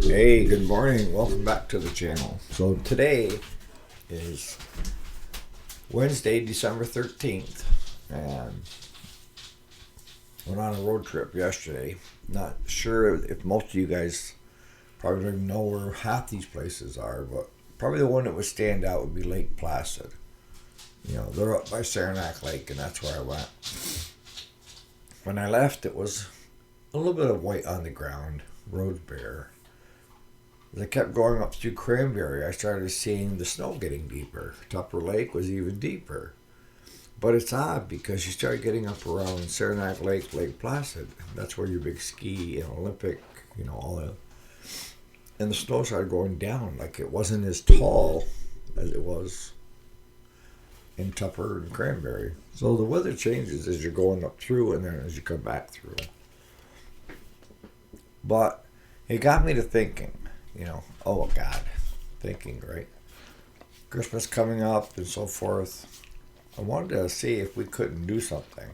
Hey, good morning. Welcome back to the channel. So today is Wednesday, December 13th, and went on a road trip yesterday. Not sure if most of you guys probably don't even know where half these places are, but probably the one that would stand out would be Lake Placid. You know, they're up by Saranac Lake, and that's where I went. When I left, it was a little bit of white on the ground, road bare. As I kept going up through Cranberry, I started seeing the snow getting deeper. Tupper Lake was even deeper. But it's odd because you start getting up around Saranac Lake, Lake Placid. That's where your big ski and Olympic, all that. And the snow started going down. Like it wasn't as tall as it was in Tupper and Cranberry. So the weather changes as you're going up through and then as you come back through. But it got me to thinking. Oh God, thinking, right? Christmas coming up and so forth. I wanted to see if we couldn't do something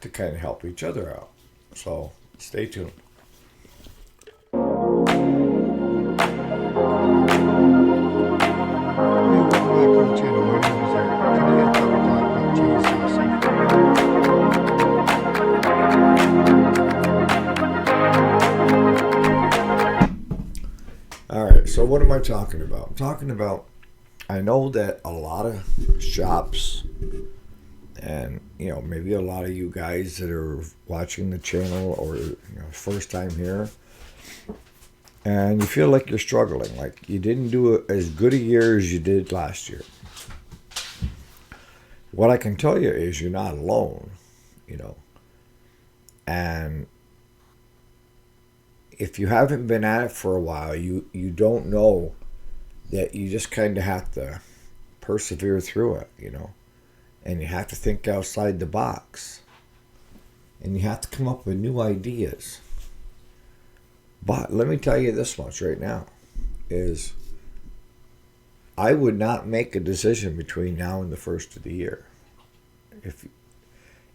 to kind of help each other out. So stay tuned. So what am I talking about? I'm talking about, I know that a lot of shops and, maybe a lot of you guys that are watching the channel or, first time here, and you feel like you're struggling, like you didn't do as good a year as you did last year. What I can tell you is you're not alone, and if you haven't been at it for a while, you don't know that you just kind of have to persevere through it, and you have to think outside the box, and you have to come up with new ideas. But let me tell you this much right now, is I would not make a decision between now and the first of the year.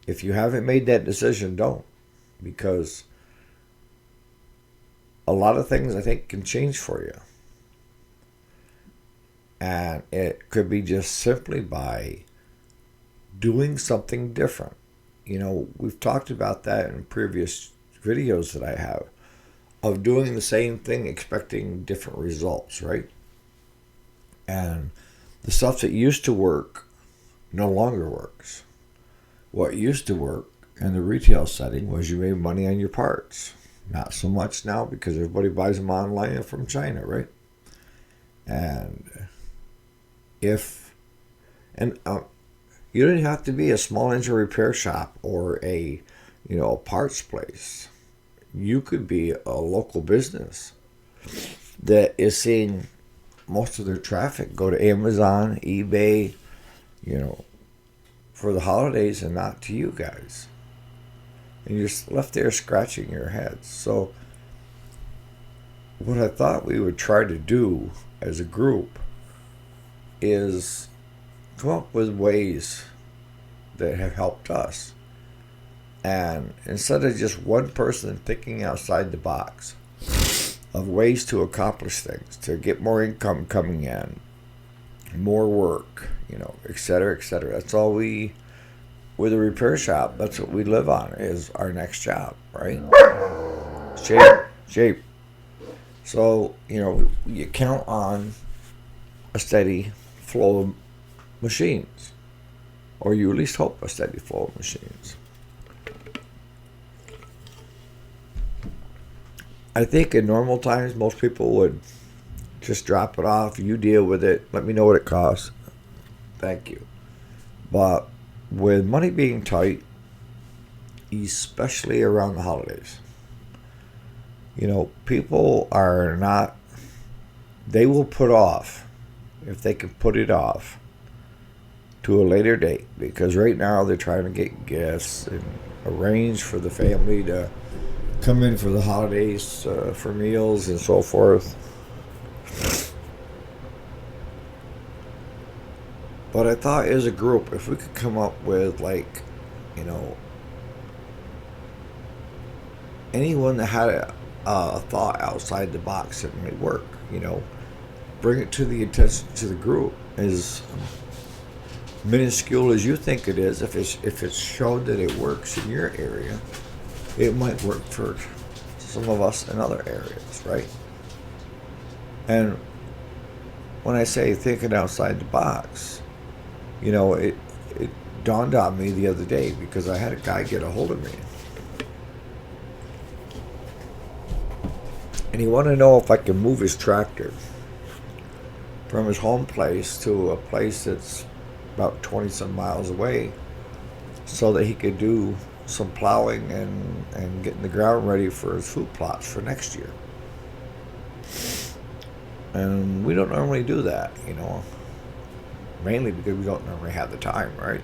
If you haven't made that decision, don't, because a lot of things I think can change for you. And it could be just simply by doing something different. We've talked about that in previous videos that I have, of doing the same thing expecting different results, right? And the stuff that used to work no longer works. What used to work in the retail setting was you made money on your parts. Not so much now because everybody buys them online from China, right? And you didn't have to be a small engine repair shop or a parts place. You could be a local business that is seeing most of their traffic go to Amazon, eBay, for the holidays and not to you guys. And you're left there scratching your heads. So what I thought we would try to do as a group is come up with ways that have helped us. And instead of just one person thinking outside the box of ways to accomplish things, to get more income coming in, more work, et cetera, et cetera. That's all with a repair shop, that's what we live on, is our next job, right? Shape. So, you count on a steady flow of machines, or you at least hope a steady flow of machines. I think in normal times, most people would just drop it off, you deal with it, let me know what it costs, thank you. But with money being tight, especially around the holidays, people are not, they will put off, if they can put it off, to a later date. Because right now they're trying to get gifts and arrange for the family to come in for the holidays, for meals and so forth. But I thought as a group, if we could come up with anyone that had a thought outside the box that may work. Bring it to the attention to the group. As minuscule as you think it is, if it's shown that it works in your area, it might work for some of us in other areas, right? And when I say thinking outside the box, it dawned on me the other day because I had a guy get a hold of me. And he wanted to know if I could move his tractor from his home place to a place that's about 20 some miles away so that he could do some plowing and getting the ground ready for his food plots for next year. And we don't normally do that, mainly because we don't normally have the time, right?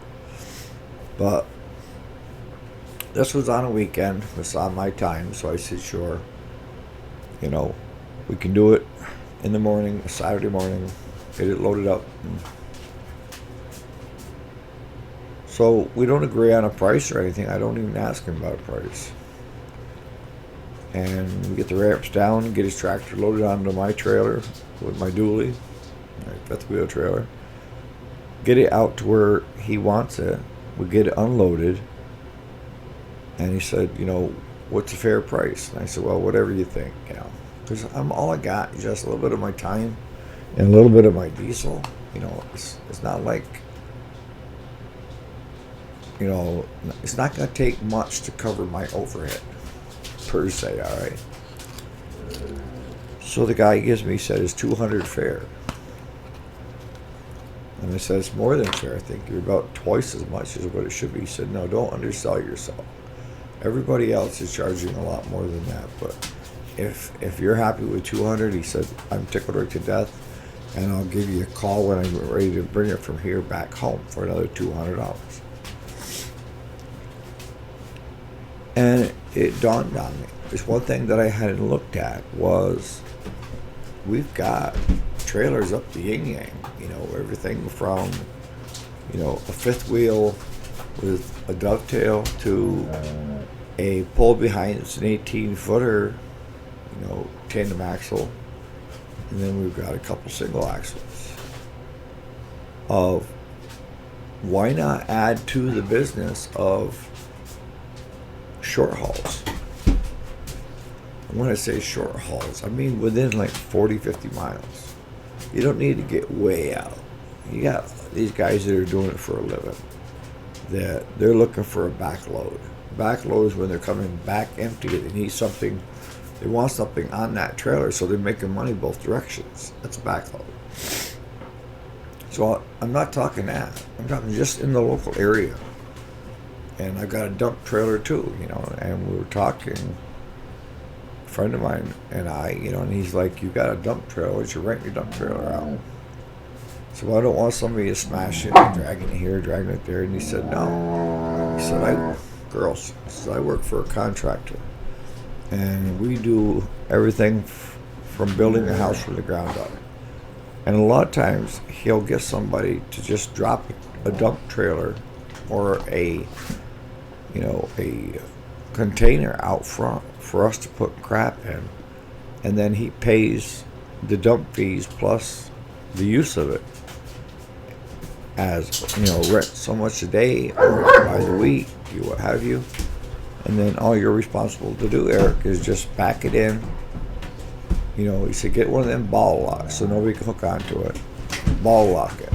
But this was on a weekend. It's on my time, so I said, sure. We can do it in the morning, Saturday morning, get it loaded up. So we don't agree on a price or anything. I don't even ask him about a price. And we get the ramps down, get his tractor loaded onto my trailer with my dually, my fifth wheel trailer. Get it out to where he wants it. We get it unloaded. And he said, what's a fair price? And I said, well, whatever you think, because all I got is just a little bit of my time and a little bit of my diesel. It's not like, it's not going to take much to cover my overhead, per se, all right? So the guy he said, it's $200 fair. And I said, it's more than fair. I think you're about twice as much as what it should be. He said, no, don't undersell yourself. Everybody else is charging a lot more than that, but if you're happy with $200, he said, I'm tickled right to death, and I'll give you a call when I'm ready to bring it from here back home for another $200. And it dawned on me. There's one thing that I hadn't looked at was we've got trailers up the yin yang. Everything from a fifth wheel with a dovetail to a pull behind. It's an 18-footer, tandem axle, and then we've got a couple single axles. Of why not add to the business of short hauls? And when I say short hauls, I mean within like 40, 50 miles. You don't need to get way out. You got these guys that are doing it for a living, that they're looking for a backload. Backload is when they're coming back empty. They need something. They want something on that trailer, so they're making money both directions. That's a backload. So I'm not talking that. I'm talking just in the local area. And I've got a dump trailer too, and we were talking, a friend of mine and I, and he's like, you got a dump trailer, you should rent your dump trailer out. So I don't want somebody to smash it and dragging it here, dragging it there. And he said, no. He said, I work for a contractor. And we do everything from building a house from the ground up. And a lot of times he'll get somebody to just drop a dump trailer or a container out front for us to put crap in. And then he pays the dump fees plus the use of it as, rent so much a day or by the week, what have you. And then all you're responsible to do, Eric, is just back it in. He said, get one of them ball locks so nobody can hook onto it. Ball lock it.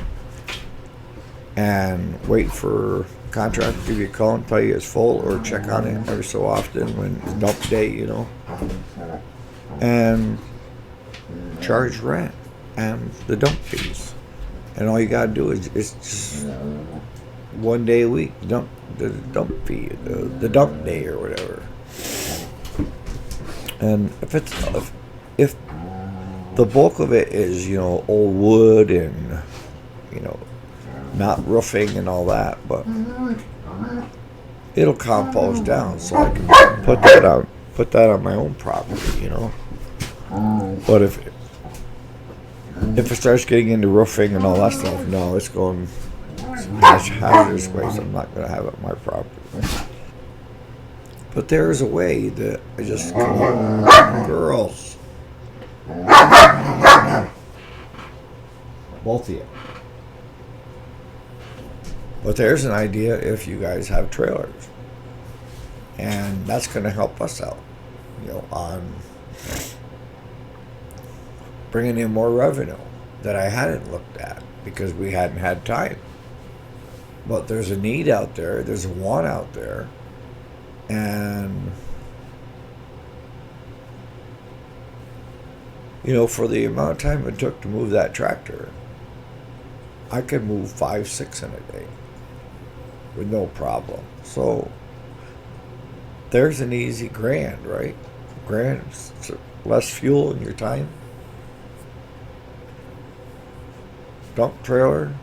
And wait for the contractor to give you a call and tell you it's full, or check on it every so often when it's dump day, And charge rent and the dump fees. And all you got to do is just one day a week, the dump fee, the dump day or whatever. And if the bulk of it is, old wood and, not roofing and all that, but it'll compost down, so I can put that on my own property, But if it starts getting into roofing and all that stuff, no, it's going hazardous waste. I'm not going to have it on my property. But there's a way that I just girls, both of you. But there's an idea if you guys have trailers, and that's going to help us out, on bringing in more revenue that I hadn't looked at because we hadn't had time. But there's a need out there, there's a want out there, and for the amount of time it took to move that tractor, I could move 5-6 in a day with no problem. So there's an easy grand, right? Grand, less fuel in your time. Dump trailer,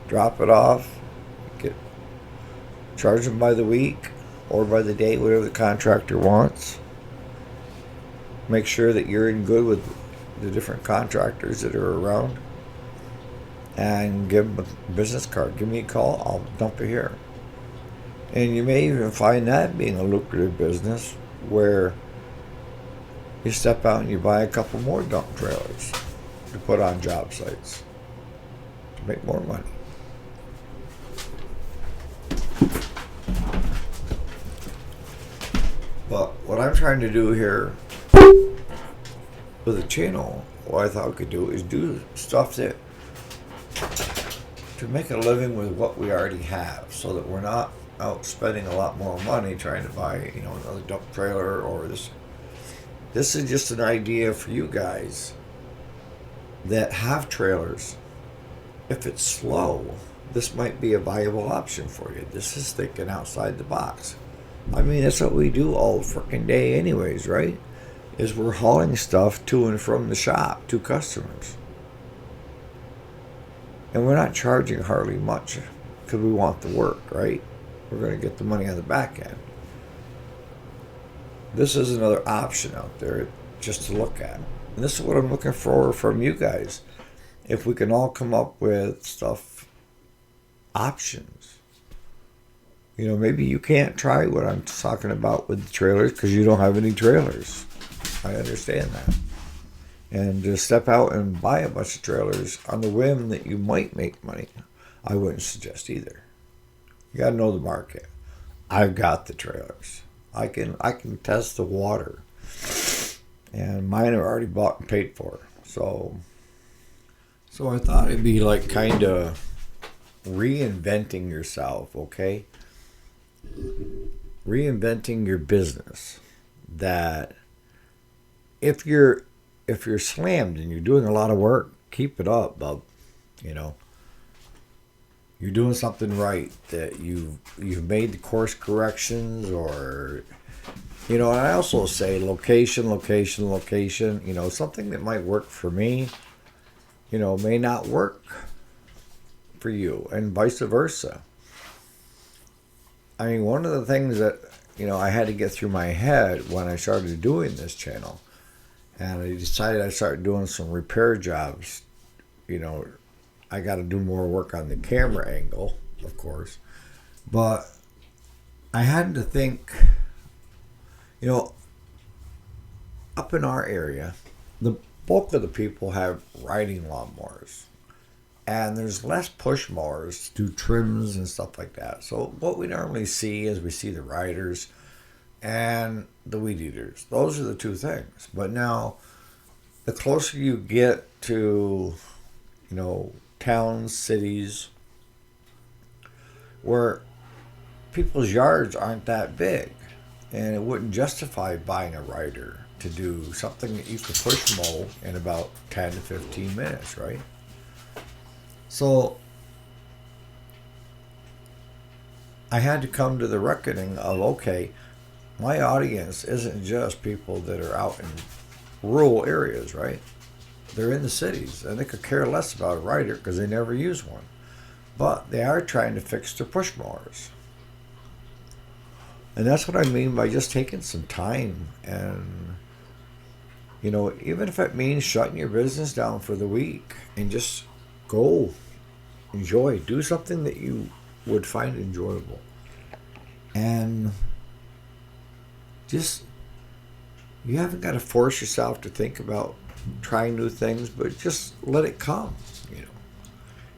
drop it off, charge them by the week or by the day, whatever the contractor wants. Make sure that you're in good with the different contractors that are around, and give them a business card. Give me a call, I'll dump it here. And you may even find that being a lucrative business, where you step out and you buy a couple more dump trailers to put on job sites to make more money. But what I'm trying to do here with the channel, what I thought we could do is do stuff that to make a living with what we already have, so that we're not out spending a lot more money trying to buy, another dump trailer or this. This is just an idea for you guys that have trailers. If it's slow, this might be a viable option for you. This is thinking outside the box. I mean, that's what we do all freaking day anyways, right? Is we're hauling stuff to and from the shop to customers. And we're not charging hardly much because we want the work, right? We're going to get the money on the back end. This is another option out there just to look at. And this is what I'm looking for from you guys. If we can all come up with stuff, options. Maybe you can't try what I'm talking about with the trailers because you don't have any trailers. I understand that. And to step out and buy a bunch of trailers on the whim that you might make money, I wouldn't suggest either. You got to know the market. I've got the trailers. I can test the water, and mine are already bought and paid for. So I thought it'd be like kind of reinventing yourself, okay? Reinventing your business. That if you're slammed and you're doing a lot of work, keep it up, bub. You're doing something right, that you've made the course corrections, or and I also say location, something that might work for me, may not work for you, and vice versa. I mean, one of the things that I had to get through my head when I started doing this channel, and I decided I started doing some repair jobs. I got to do more work on the camera angle, of course. But I had to think, up in our area, the bulk of the people have riding lawnmowers. And there's less push mowers to do trims and stuff like that. So what we normally see is we see the riders and the weed eaters. Those are the two things. But now, the closer you get to, towns, cities, where people's yards aren't that big, and it wouldn't justify buying a rider to do something that you could push mow in about 10 to 15 minutes, right? So I had to come to the reckoning of, okay, my audience isn't just people that are out in rural areas, right? They're in the cities, and they could care less about a rider because they never use one. But they are trying to fix their push mowers. And that's what I mean by just taking some time, and even if it means shutting your business down for the week and just go do something that you would find enjoyable. And just, you haven't got to force yourself to think about trying new things, but just let it come, you know.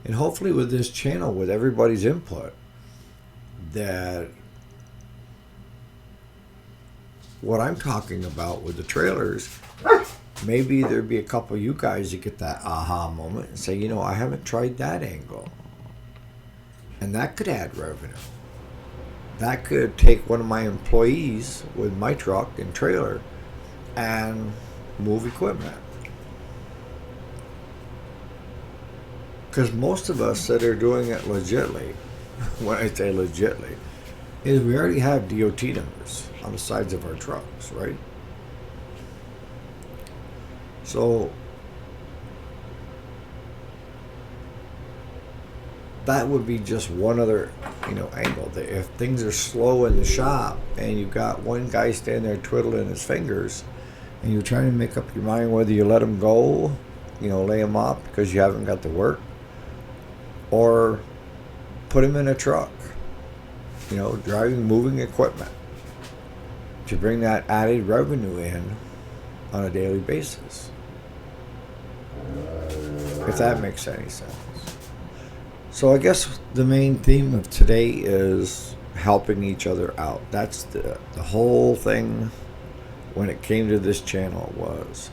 And hopefully with this channel, with everybody's input, that what I'm talking about with the trailers, maybe there'd be a couple of you guys that get that aha moment and say, you know, I haven't tried that angle. And that could add revenue. That could take one of my employees with my truck and trailer and move equipment. Because most of us that are doing it legitly, when I say legitly, is we already have DOT numbers on the sides of our trucks, right? So that would be just one other, angle. That if things are slow in the shop and you've got one guy standing there twiddling his fingers, and you're trying to make up your mind whether you let him go, lay him off because you haven't got the work, or put him in a truck, driving, moving equipment to bring that added revenue in on a daily basis. If that makes any sense. So I guess the main theme of today is helping each other out. That's the whole thing when it came to this channel was,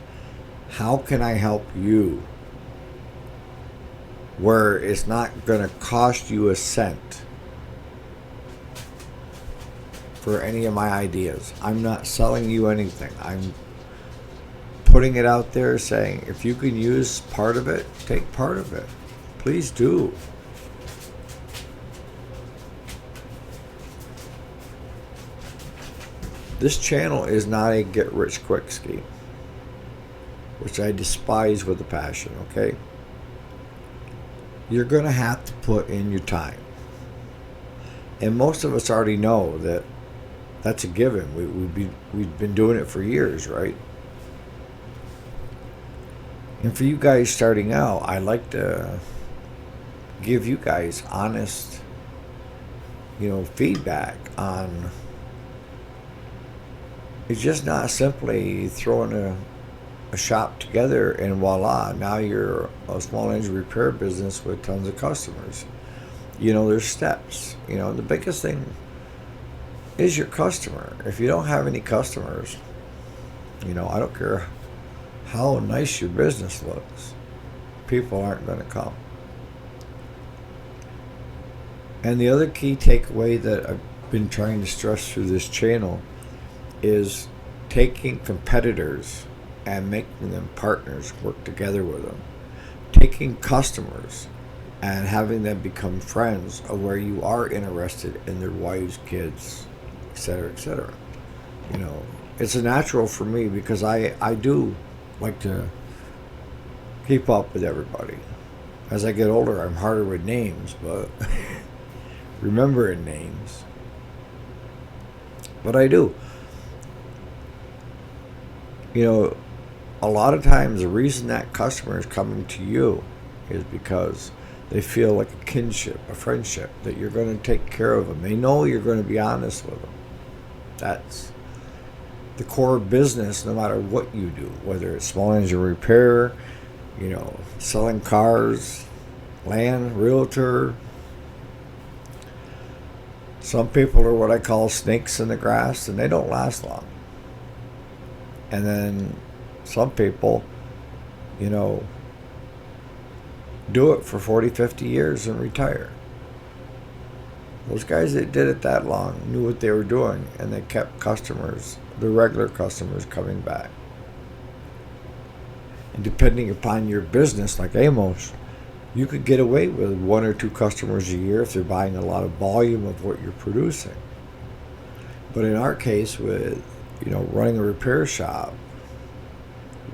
how can I help you where it's not going to cost you a cent for any of my ideas. I'm not selling you anything. I'm putting it out there saying, if you can use part of it, take part of it. Please do. This channel is not a get-rich-quick scheme, which I despise with a passion, okay? You're going to have to put in your time. And most of us already know that that's a given. We've been doing it for years, right? And for you guys starting out, I like to give you guys honest, feedback on. It's just not simply throwing a shop together and voila, now you're a small engine repair business with tons of customers. There's steps. The biggest thing is your customer. If you don't have any customers, I don't care how nice your business looks, people aren't going to come. And the other key takeaway that I've been trying to stress through this channel is taking competitors and making them partners, work together with them. Taking customers and having them become friends of where you are interested in their wives, kids, etc., etc. It's a natural for me because I do like to keep up with everybody. As I get older, I'm harder with names, but remembering names. But I do. A lot of times the reason that customer is coming to you is because they feel like a kinship, a friendship, that you're going to take care of them. They know you're going to be honest with them. That's the core of business, no matter what you do, whether it's small engine repair, selling cars, land, realtor. Some people are what I call snakes in the grass, and they don't last long. And then some people, do it for 40, 50 years and retire. Those guys that did it that long knew what they were doing, and they kept customers, the regular customers, coming back. And depending upon your business, like Amos, you could get away with 1 or 2 customers a year if they're buying a lot of volume of what you're producing. But in our case, with running a repair shop,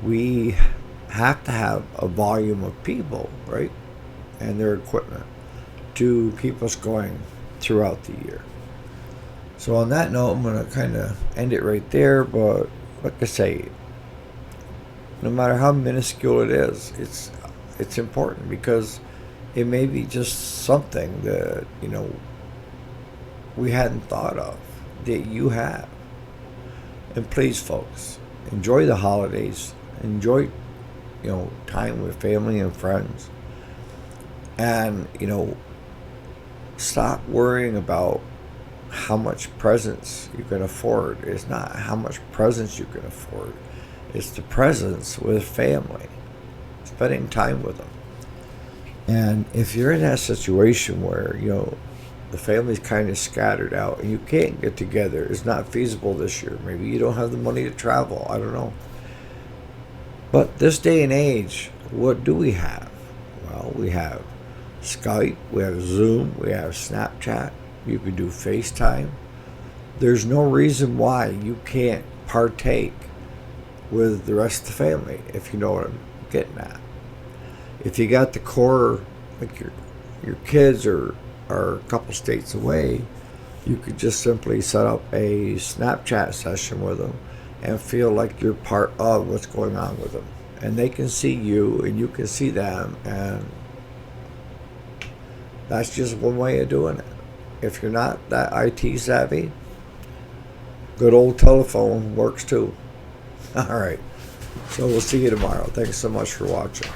we have to have a volume of people, right, and their equipment to keep us going throughout the year. So on that note, I'm going to kind of end it right there. But like I say, no matter how minuscule it is, it's important, because it may be just something that we hadn't thought of that you have. And please, folks, enjoy the holidays. Enjoy, time with family and friends. And, stop worrying about how much presents you can afford. It's not how much presents you can afford. It's the presence with family, spending time with them. And if you're in that situation where, the family's kind of scattered out and you can't get together, it's not feasible this year. Maybe you don't have the money to travel. I don't know. But this day and age, what do we have? Well, we have Skype, we have Zoom, we have Snapchat. You can do FaceTime. There's no reason why you can't partake with the rest of the family, if you know what I'm getting at. If you got the core, like your kids are a couple states away, you could just simply set up a Snapchat session with them and feel like you're part of what's going on with them. And they can see you and you can see them, and that's just one way of doing it. If you're not that IT savvy, good old telephone works too. All right. So we'll see you tomorrow. Thanks so much for watching.